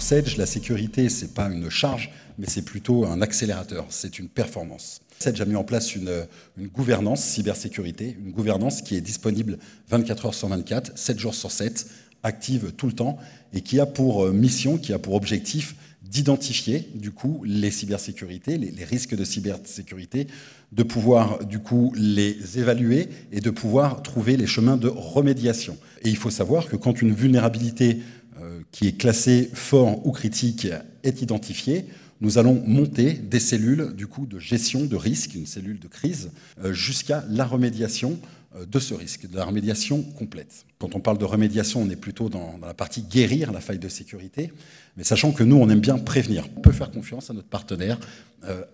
Pour Sage, la sécurité, ce n'est pas une charge, mais c'est plutôt un accélérateur, c'est une performance. Sage a mis en place une gouvernance cybersécurité, une gouvernance qui est disponible 24 heures sur 24, 7 jours sur 7, active tout le temps, et qui a pour mission, qui a pour objectif d'identifier du coup les cybersécurités, les risques de cybersécurité, de pouvoir du coup les évaluer et de pouvoir trouver les chemins de remédiation. Et il faut savoir que quand une vulnérabilité qui est classée fort ou critique est identifiée, nous allons monter des cellules du coup de gestion de risque, une cellule de crise, jusqu'à la remédiation de ce risque, de la remédiation complète. Quand on parle de remédiation, on est plutôt dans la partie guérir la faille de sécurité, mais sachant que nous, on aime bien prévenir. On peut faire confiance à notre partenaire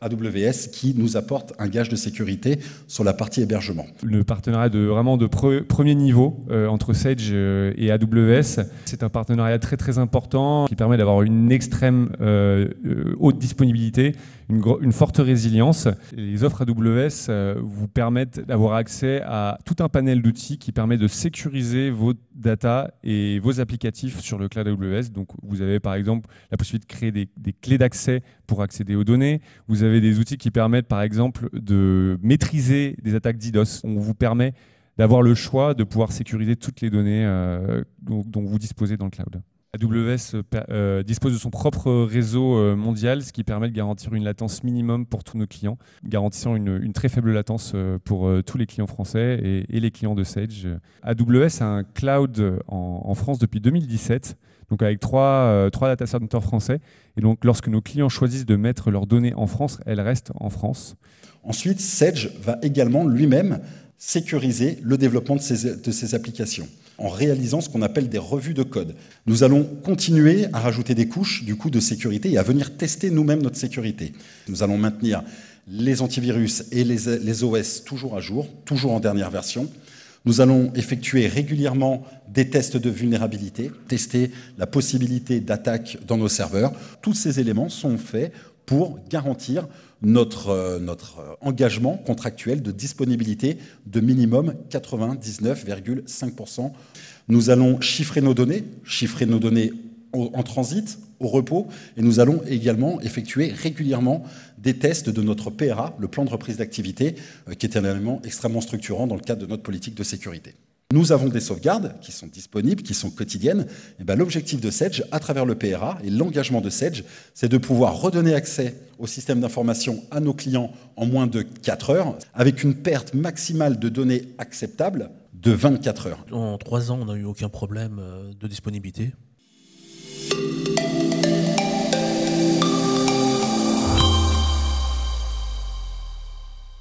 AWS qui nous apporte un gage de sécurité sur la partie hébergement. Le partenariat de premier niveau entre Sage et AWS, c'est un partenariat très très important qui permet d'avoir une extrême haute disponibilité, une forte résilience. Les offres AWS vous permettent d'avoir accès à tout un panel d'outils qui permet de sécuriser vos data et vos applicatifs sur le cloud AWS. Donc vous avez par exemple la possibilité de créer des clés d'accès pour accéder aux données. Vous avez des outils qui permettent par exemple de maîtriser des attaques DDoS. On vous permet d'avoir le choix de pouvoir sécuriser toutes les données dont vous disposez dans le cloud. AWS dispose de son propre réseau mondial, ce qui permet de garantir une latence minimum pour tous nos clients, garantissant une très faible latence pour tous les clients français et les clients de Sage. AWS a un cloud en France depuis 2017, donc avec trois data centers français. Et donc, lorsque nos clients choisissent de mettre leurs données en France, elles restent en France. Ensuite, Sage va également lui-même sécuriser le développement de ces applications en réalisant ce qu'on appelle des revues de code. Nous allons continuer à rajouter des couches du coup de sécurité et à venir tester nous-mêmes notre sécurité. Nous allons maintenir les antivirus et les OS toujours à jour, toujours en dernière version. Nous allons effectuer régulièrement des tests de vulnérabilité, tester la possibilité d'attaque dans nos serveurs. Tous ces éléments sont faits pour garantir notre engagement contractuel de disponibilité de minimum 99,5%. Nous allons chiffrer nos données en transit, au repos, et nous allons également effectuer régulièrement des tests de notre PRA, le plan de reprise d'activité, qui est un élément extrêmement structurant dans le cadre de notre politique de sécurité. Nous avons des sauvegardes qui sont disponibles, qui sont quotidiennes. Et bien, l'objectif de Sage, à travers le PRA et l'engagement de Sage, c'est de pouvoir redonner accès au système d'information à nos clients en moins de 4 heures, avec une perte maximale de données acceptable de 24 heures. En 3 ans, on n'a eu aucun problème de disponibilité.